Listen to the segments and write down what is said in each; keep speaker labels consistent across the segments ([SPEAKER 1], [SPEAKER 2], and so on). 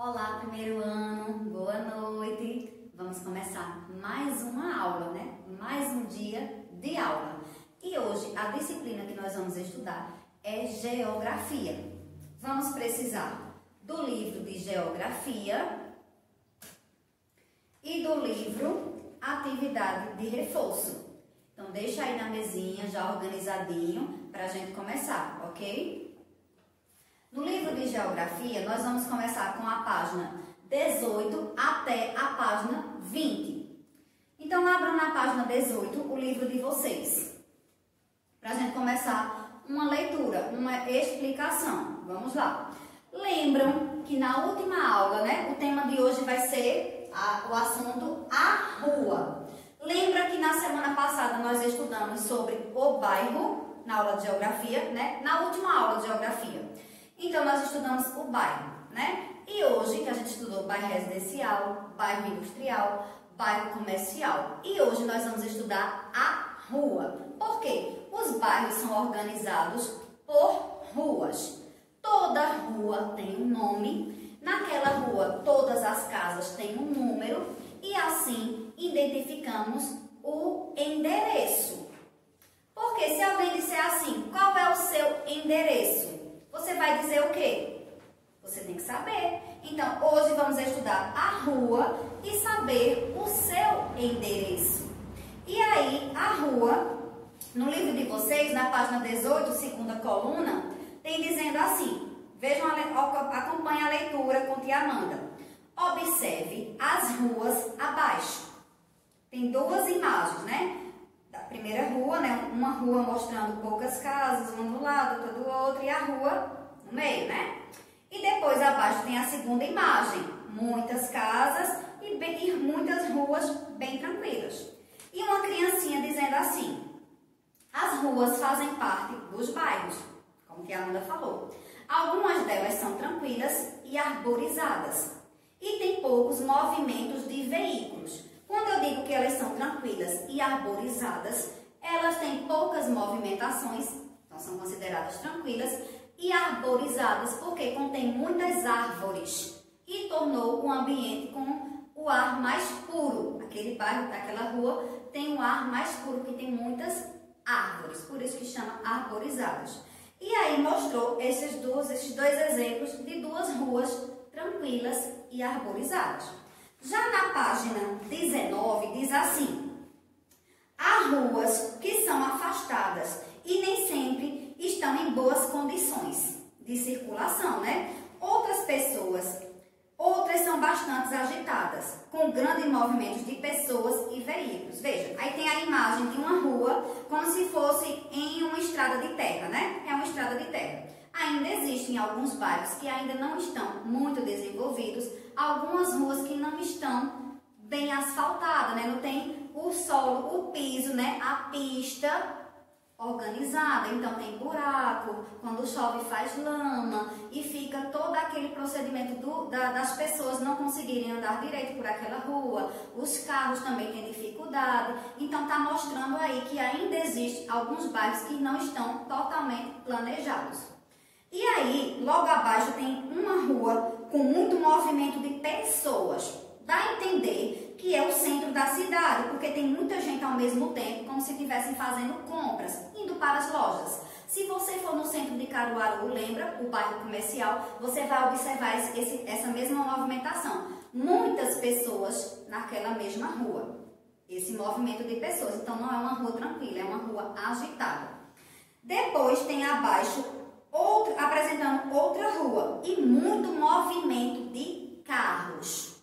[SPEAKER 1] Olá, primeiro ano, boa noite. Vamos começar mais uma aula, né? Mais um dia de aula. E hoje a disciplina que nós vamos estudar é Geografia. Vamos precisar do livro de Geografia e do livro Atividade de Reforço. Então deixa aí na mesinha já organizadinho para a gente começar, ok? No livro de Geografia, nós vamos começar com a página 18 até a página 20. Então, abram na página 18 o livro de vocês, para a gente começar uma leitura, uma explicação. Vamos lá. Lembram que na última aula, né, o tema de hoje vai ser o assunto a rua. Lembra que na semana passada nós estudamos sobre o bairro, na aula de Geografia, né, na última aula de Geografia. Então, nós estudamos o bairro, né? E hoje que a gente estudou bairro residencial, bairro industrial, bairro comercial. E hoje nós vamos estudar a rua. Por quê? Os bairros são organizados por ruas. Toda rua tem um nome. Naquela rua, todas as casas têm um número. E assim, identificamos o endereço. Porque se alguém disser assim, qual é o seu endereço? Você vai dizer o quê? Você tem que saber. Então, hoje vamos estudar a rua e saber o seu endereço. E aí, a rua, no livro de vocês, na página 18, segunda coluna, tem dizendo assim, vejam, acompanhe a leitura com tia Amanda. Observe as ruas abaixo. Tem duas imagens, né? Da primeira rua, né? Uma rua mostrando poucas casas, uma do lado, outra do outro, e a rua no meio, né? E depois abaixo tem a segunda imagem, muitas casas e muitas ruas bem tranquilas. E uma criancinha dizendo assim, as ruas fazem parte dos bairros, como que a Amanda falou. Algumas delas são tranquilas e arborizadas, e tem poucos movimentos de veículos. Quando eu digo que elas são tranquilas e arborizadas, elas têm poucas movimentações, então são consideradas tranquilas e arborizadas porque contém muitas árvores e tornou um ambiente com o ar mais puro. Aquele bairro, aquela rua tem um ar mais puro porque tem muitas árvores, por isso que chama arborizadas. E aí mostrou esses dois exemplos de duas ruas tranquilas e arborizadas. Já na página 19 diz assim, há ruas que são afastadas e nem sempre estão em boas condições de circulação, né? Outras são bastante agitadas, com grandes movimentos de pessoas e veículos. Veja, aí tem a imagem de uma rua como se fosse em uma estrada de terra, né? É uma estrada de terra. Ainda existem alguns bairros que ainda não estão muito desenvolvidos, algumas ruas que não estão bem asfaltadas, né? Não tem o solo, o piso, né? A pista organizada, então tem buraco, quando chove faz lama e fica todo aquele procedimento das pessoas não conseguirem andar direito por aquela rua, os carros também têm dificuldade, então está mostrando aí que ainda existe alguns bairros que não estão totalmente planejados. E aí, logo abaixo tem uma rua com muito movimento de pessoas. Dá a entender que é o centro da cidade, porque tem muita gente ao mesmo tempo, como se estivessem fazendo compras, indo para as lojas. Se você for no centro de Caruaru, lembra, o bairro comercial, você vai observar essa mesma movimentação. Muitas pessoas naquela mesma rua. Esse movimento de pessoas. Então, não é uma rua tranquila, é uma rua agitada. Depois tem abaixo apresentando outra rua e muito movimento de carros.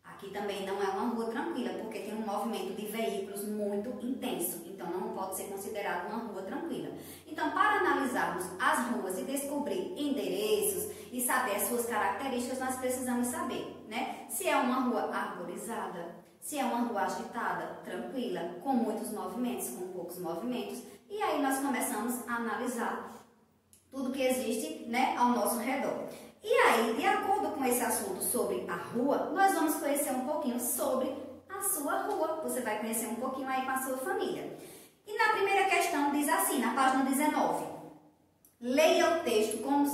[SPEAKER 1] Aqui também não é uma rua tranquila, porque tem um movimento de veículos muito intenso, então não pode ser considerado uma rua tranquila. Então, para analisarmos as ruas e descobrir endereços e saber as suas características, nós precisamos saber, né? Se é uma rua arborizada, se é uma rua agitada, tranquila, com muitos movimentos, com poucos movimentos, e aí nós começamos a analisar tudo que existe, né, ao nosso redor. E aí, de acordo com esse assunto sobre a rua, nós vamos conhecer um pouquinho sobre a sua rua. Você vai conhecer um pouquinho aí com a sua família. E na primeira questão diz assim, na página 19. Leia o texto como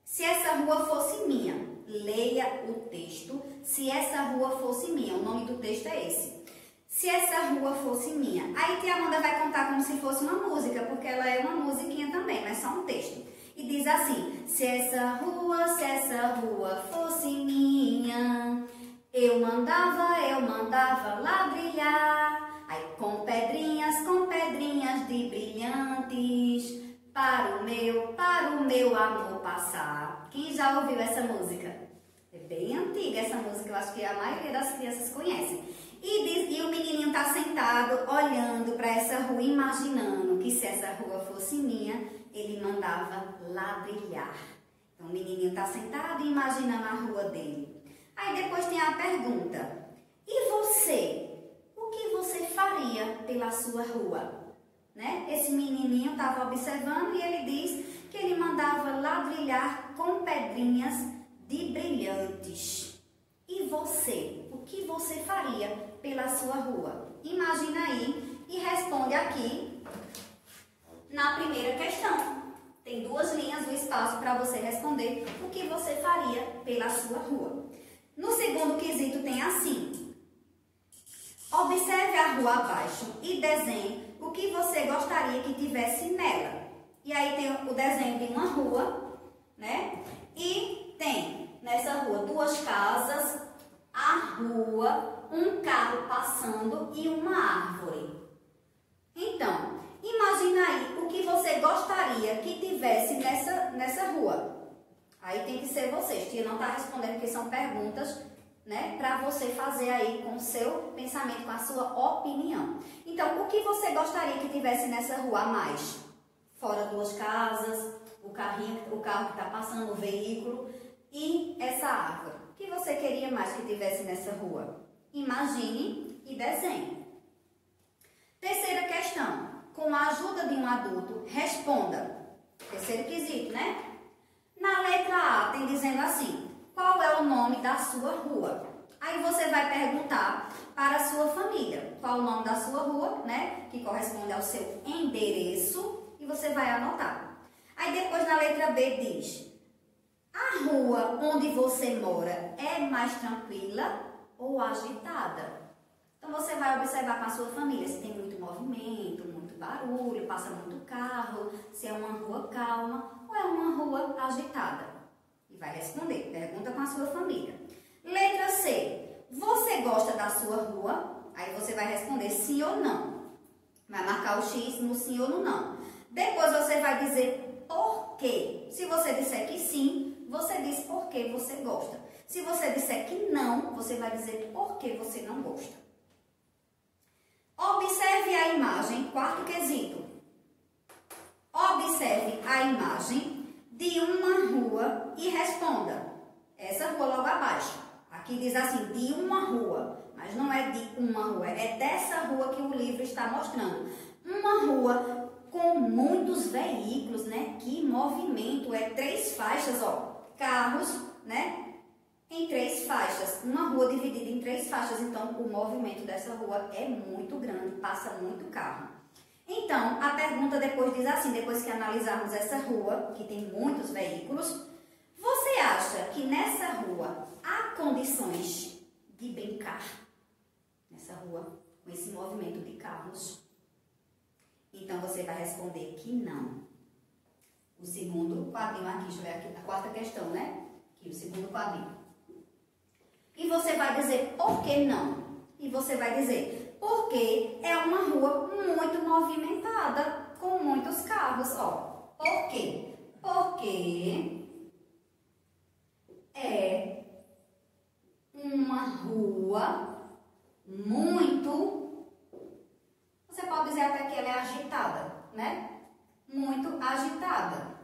[SPEAKER 1] se essa rua fosse minha. leia o texto. Se essa rua fosse minha, o nome do texto é esse. Se essa rua fosse minha. Aí tia Amanda vai contar como se fosse uma música, porque ela é uma musiquinha também, não é só um texto. E diz assim: se essa rua fosse minha, eu mandava ladrilhar. Aí com pedrinhas de brilhantes, para o meu amor passar. Quem já ouviu essa música? É bem antiga essa música, eu acho que a maioria das crianças conhecem. E o menininho tá sentado, olhando para essa rua, imaginando que se essa rua fosse minha, ele mandava ladrilhar. Então o menininho tá sentado e imaginando a rua dele. Aí depois tem a pergunta: e você? O que você faria pela sua rua? Né? Esse menininho estava observando e ele diz que ele mandava ladrilhar com pedrinhas de brilhantes. E você? O que você faria pela sua rua? Imagina aí e responde aqui na primeira questão. Tem 2 linhas, o espaço para você responder o que você faria pela sua rua. No segundo quesito tem assim: observe a rua abaixo e desenhe o que você gostaria que tivesse nela. E aí tem o desenho de uma rua, né? E tem nessa rua 2 casas, a rua, um carro passando e uma árvore. Então, imagina aí o que você gostaria que tivesse nessa rua. Aí tem que ser vocês. Tia não está respondendo porque são perguntas, né, para você fazer aí com o seu pensamento, com a sua opinião. Então, o que você gostaria que tivesse nessa rua a mais? Fora 2 casas, o carro que está passando, o veículo e essa árvore. O que você queria mais que tivesse nessa rua? Imagine e desenhe. Terceira questão. Com a ajuda de um adulto, responda. Terceiro quesito, né? Na letra A tem dizendo assim: qual é o nome da sua rua? Aí você vai perguntar para a sua família qual o nome da sua rua, né? Que corresponde ao seu endereço, e você vai anotar. Aí depois na letra B diz: a rua onde você mora é mais tranquila ou agitada? Então você vai observar com a sua família se tem muito movimento, muito barulho, passa muito carro, se é uma rua calma ou é uma rua agitada. E vai responder, pergunta com a sua família. Letra C, você gosta da sua rua? Aí você vai responder sim ou não. Vai marcar o X no sim ou no não. Depois você vai dizer por quê. Se você disser que sim, você diz por que você gosta. Se você disser que não, você vai dizer por que você não gosta. Observe a imagem, 4º quesito. Observe a imagem de uma rua e responda. Essa rua logo abaixo. Aqui diz assim, de uma rua. Mas não é de uma rua, é dessa rua que o livro está mostrando. Uma rua com muitos veículos, né? Que movimento, 3 faixas, ó. Carros, né? Em 3 faixas. Uma rua dividida em 3 faixas. Então, o movimento dessa rua é muito grande, passa muito carro. Então, a pergunta depois diz assim, depois que analisarmos essa rua, que tem muitos veículos, você acha que nessa rua há condições de brincar? Nessa rua, com esse movimento de carros? Então, você vai responder que não. O segundo quadrinho aqui, deixa eu ver aqui, a 4ª questão, né? Aqui, o segundo quadrinho. E você vai dizer por que não? E você vai dizer porque é uma rua muito movimentada, com muitos carros, ó. Por quê? Porque é uma rua muito... Você pode dizer até que ela é agitada, né? Muito agitada.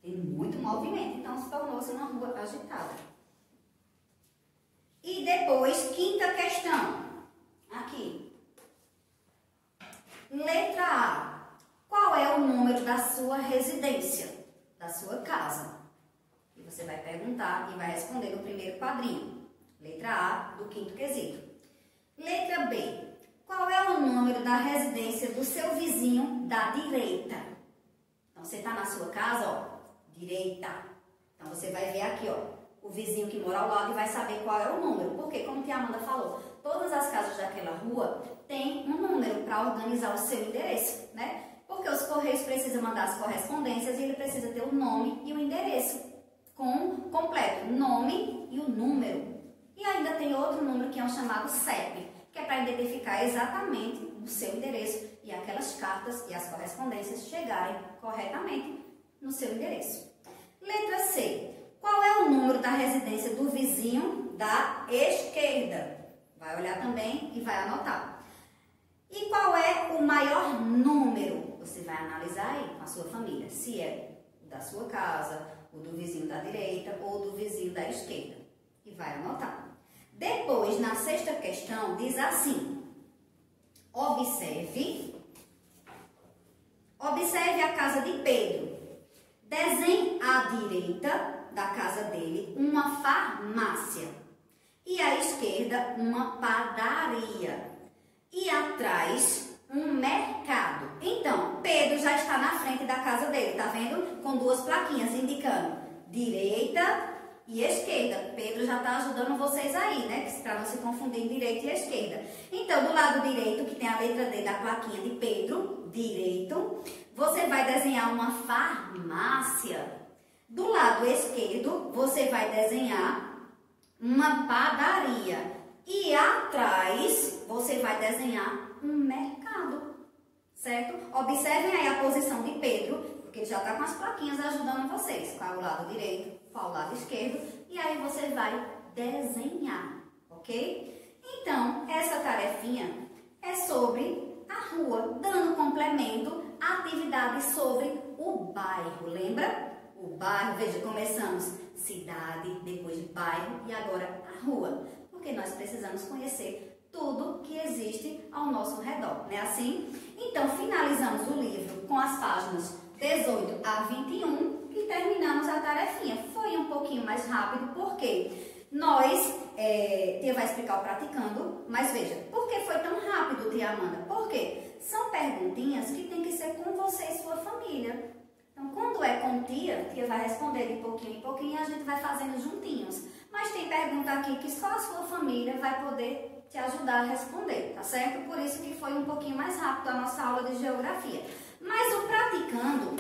[SPEAKER 1] Tem muito movimento, então se tornou-se uma rua agitada. E depois, 5ª questão. Aqui. Letra A. Qual é o número da sua residência? Da sua casa? E você vai perguntar e vai responder no primeiro quadrinho. Letra A do 5º quesito. Letra B. Qual é o número da residência do seu vizinho da direita? Então, você está na sua casa, ó. Direita. Então, você vai ver aqui, ó, o vizinho que mora ao lado e vai saber qual é o número. Porque, como a tia Amanda falou, todas as casas daquela rua têm um número para organizar o seu endereço, né? Porque os Correios precisam mandar as correspondências e ele precisa ter o nome e o endereço completo, o nome e o número. E ainda tem outro número que é o chamado CEP, que é para identificar exatamente o seu endereço e aquelas cartas e as correspondências chegarem corretamente no seu endereço. Letra C. Qual é o número da residência do vizinho da esquerda? Vai olhar também e vai anotar. E qual é o maior número? Você vai analisar aí com a sua família, se é o da sua casa, o do vizinho da direita ou do vizinho da esquerda. E vai anotar. Depois, na sexta questão, diz assim: observe a casa de Pedro. Desenhe à direita da casa dele uma farmácia e à esquerda uma padaria e atrás um mercado. Então, Pedro já está na frente da casa dele, tá vendo? Com duas plaquinhas indicando direita e esquerda. Pedro já está ajudando vocês aí, né? Para não se confundir direita e esquerda. Então, do lado direito, que tem a letra D da plaquinha de Pedro, direito, você vai desenhar uma farmácia. Do lado esquerdo, você vai desenhar uma padaria. E atrás, você vai desenhar um mercado, certo? Observem aí a posição de Pedro, porque ele já está com as plaquinhas ajudando vocês. Qual é o lado direito, qual é o lado esquerdo. E aí você vai desenhar, ok? Então, essa tarefinha é sobre a rua, dando complemento à atividade sobre o bairro, lembra? O bairro, veja, começamos cidade, depois bairro e agora a rua. Porque nós precisamos conhecer tudo que existe ao nosso redor, não é assim? Então, finalizamos o livro com as páginas 18 a 21 e terminamos a tarefinha. Foi um pouquinho mais rápido, porque nós, tia vai explicar o praticando, mas veja, por que foi tão rápido, tia Amanda? Porque são perguntinhas que tem que ser com você e sua família. Então, quando é com tia vai responder de pouquinho em pouquinho e a gente vai fazendo juntinhos. Mas tem pergunta aqui que só a sua família vai poder te ajudar a responder, tá certo? Por isso que foi um pouquinho mais rápido a nossa aula de geografia. Mas o praticando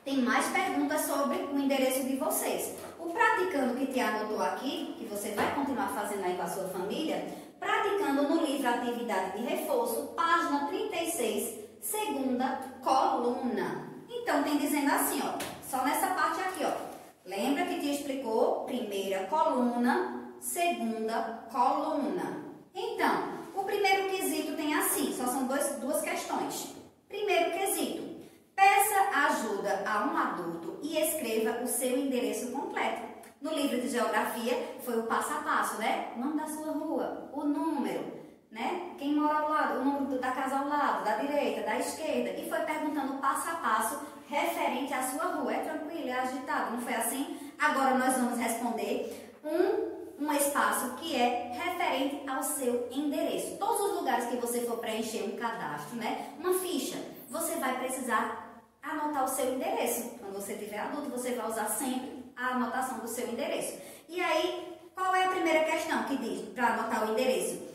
[SPEAKER 1] tem mais perguntas sobre o endereço de vocês. O praticando que te anotou aqui, que você vai continuar fazendo aí com a sua família, praticando no livro Atividade de Reforço, página 36, segunda coluna. Então, tem dizendo assim, ó, só nessa parte aqui, ó. Lembra que te explicou? Primeira coluna, segunda coluna. Então, o primeiro quesito tem assim, só são duas questões. Primeiro quesito, peça ajuda a um adulto e escreva o seu endereço completo. No livro de geografia foi o passo a passo, né? O nome da sua rua, o número, né? Quem mora ao lado, o número da casa ao lado, da direita, da esquerda. E foi perguntando passo a passo referente à sua rua. É tranquilo, é agitado, não foi assim? Agora nós vamos responder um espaço que é referente ao seu endereço. Todos os lugares que você for preencher um cadastro, né? Uma ficha, você vai precisar anotar o seu endereço. Quando você tiver adulto, você vai usar sempre a anotação do seu endereço. E aí, qual é a primeira questão que diz para anotar o endereço?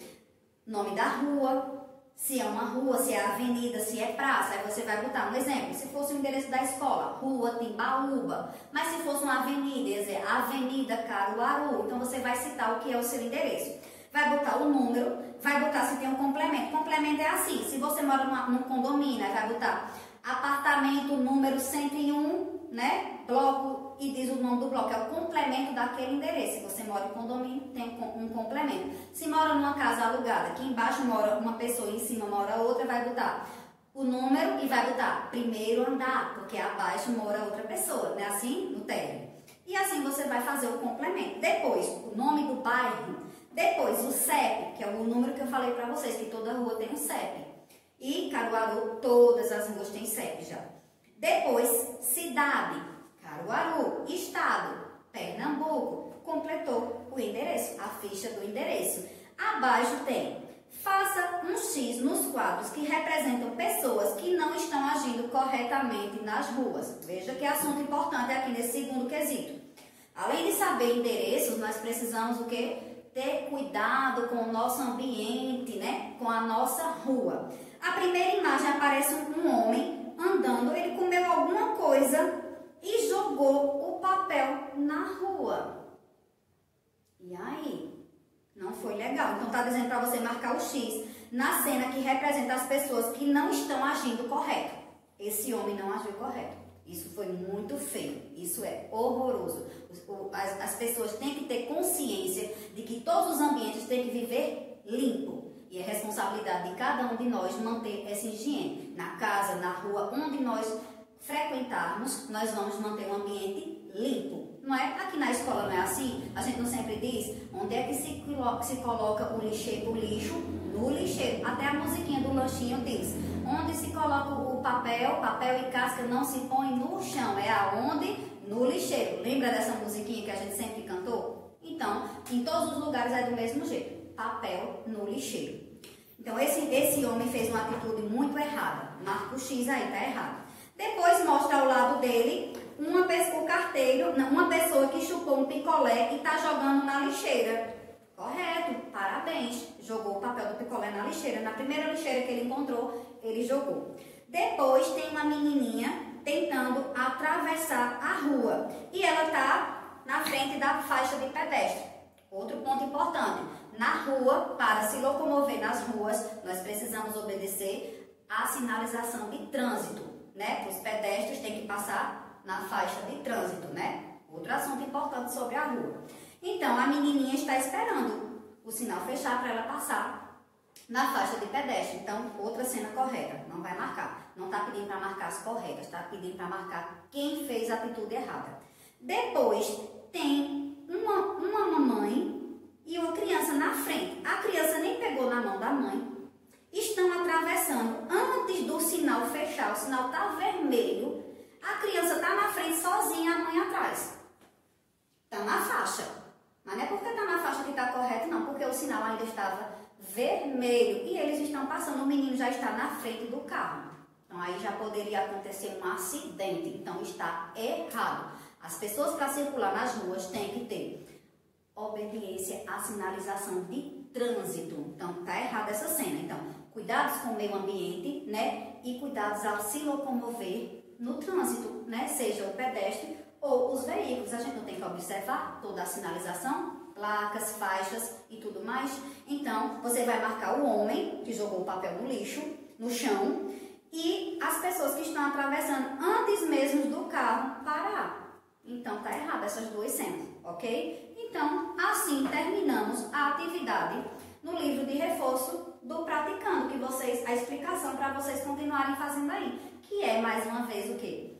[SPEAKER 1] Nome da rua, se é uma rua, se é avenida, se é praça. Aí você vai botar um exemplo. Se fosse o endereço da escola, Rua Timbaúba. Mas se fosse uma avenida, ia dizer Avenida Caruaru. Então você vai citar o que é o seu endereço. Vai botar o número, vai botar se tem um complemento. Complemento é assim, se você mora num condomínio, aí vai botar apartamento número 101, né? Bloco, e diz o nome do bloco, é o complemento daquele endereço. Se você mora em condomínio, tem um complemento. Se mora numa casa alugada, aqui embaixo mora uma pessoa e em cima mora outra, vai botar o número e vai botar primeiro andar, porque abaixo mora outra pessoa, né? Assim, no térreo. E assim você vai fazer o complemento. Depois, o nome do bairro. Depois, o CEP, que é o número que eu falei para vocês, que toda rua tem um CEP. E Caruaru, todas as ruas têm CEP já. Depois, cidade, Caruaru. Estado, Pernambuco. Completou o endereço, a ficha do endereço. Abaixo tem Faça um X nos quadros que representam pessoas que não estão agindo corretamente nas ruas. Veja que assunto importante aqui nesse segundo quesito. Além de saber endereços, nós precisamos o quê? Ter cuidado com o nosso ambiente, né? Com a nossa rua. A primeira imagem aparece um homem andando, ele comeu alguma coisa e jogou o papel na rua. E aí? Não foi legal. Então, está dizendo para você marcar o X na cena que representa as pessoas que não estão agindo correto. Esse homem não agiu correto. Isso foi muito feio. Isso é horroroso. As pessoas têm que ter consciência de que todos os ambientes têm que viver limpo. E é responsabilidade de cada um de nós manter essa higiene. Na casa, na rua, onde nós frequentarmos, nós vamos manter um ambiente limpo. Não é? Aqui na escola não é assim? A gente não sempre diz onde é que se coloca o lixo no lixeiro. Até a musiquinha do lanchinho diz. Onde se coloca o papel e casca não se põe no chão. É aonde? No lixeiro. Lembra dessa musiquinha que a gente sempre cantou? Então, em todos os lugares é do mesmo jeito. Papel no lixeiro. Então, esse homem fez uma atitude muito errada. Marca o X aí, tá errado. Depois mostra ao lado dele uma pessoa que chupou um picolé e está jogando na lixeira. Correto, parabéns. Jogou o papel do picolé na lixeira. Na primeira lixeira que ele encontrou, ele jogou. Depois tem uma menininha tentando atravessar a rua. E ela está na frente da faixa de pedestre. Outro ponto importante. Na rua, para se locomover nas ruas, nós precisamos obedecer à sinalização de trânsito, né? Os pedestres têm que passar na faixa de trânsito, né? Outro assunto importante sobre a rua. Então, a menininha está esperando o sinal fechar para ela passar na faixa de pedestre. Então, outra cena correta. Não vai marcar. Não está pedindo para marcar as corretas. Está pedindo para marcar quem fez a atitude errada. Depois, tem uma mamãe e uma criança na frente. A criança nem pegou na mão da mãe. Estão atravessando antes do sinal fechar. O sinal está vermelho. A criança está na frente sozinha, a mãe atrás. Está na faixa. Mas não é porque está na faixa que está correto, não. Porque o sinal ainda estava vermelho. E eles estão passando. O menino já está na frente do carro. Então, aí já poderia acontecer um acidente. Então, está errado. As pessoas para circular nas ruas têm que ter obediência à sinalização de trânsito. Então, está errada essa cena. Então, cuidados com o meio ambiente, né? E cuidados ao se locomover no trânsito, né? Seja o pedestre ou os veículos. A gente não tem que observar toda a sinalização, placas, faixas e tudo mais. Então, você vai marcar o homem que jogou o papel no lixo, no chão, e as pessoas que estão atravessando antes mesmo do carro parar. Então, tá errado essas duas cenas, ok? Então, assim terminamos a atividade no livro de reforço do Praticando, a explicação para vocês continuarem fazendo aí, que é mais uma vez o quê?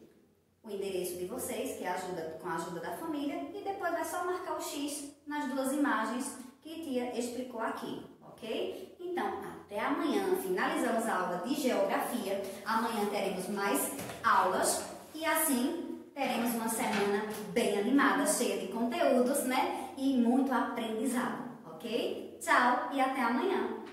[SPEAKER 1] O endereço de vocês, que ajuda com a ajuda da família, e depois é só marcar o X nas duas imagens que a tia explicou aqui, ok? Então, até amanhã, finalizamos a aula de Geografia. Amanhã teremos mais aulas e assim teremos uma semana bem animada, cheia de conteúdos, né? E muito aprendizado, ok? Tchau e até amanhã!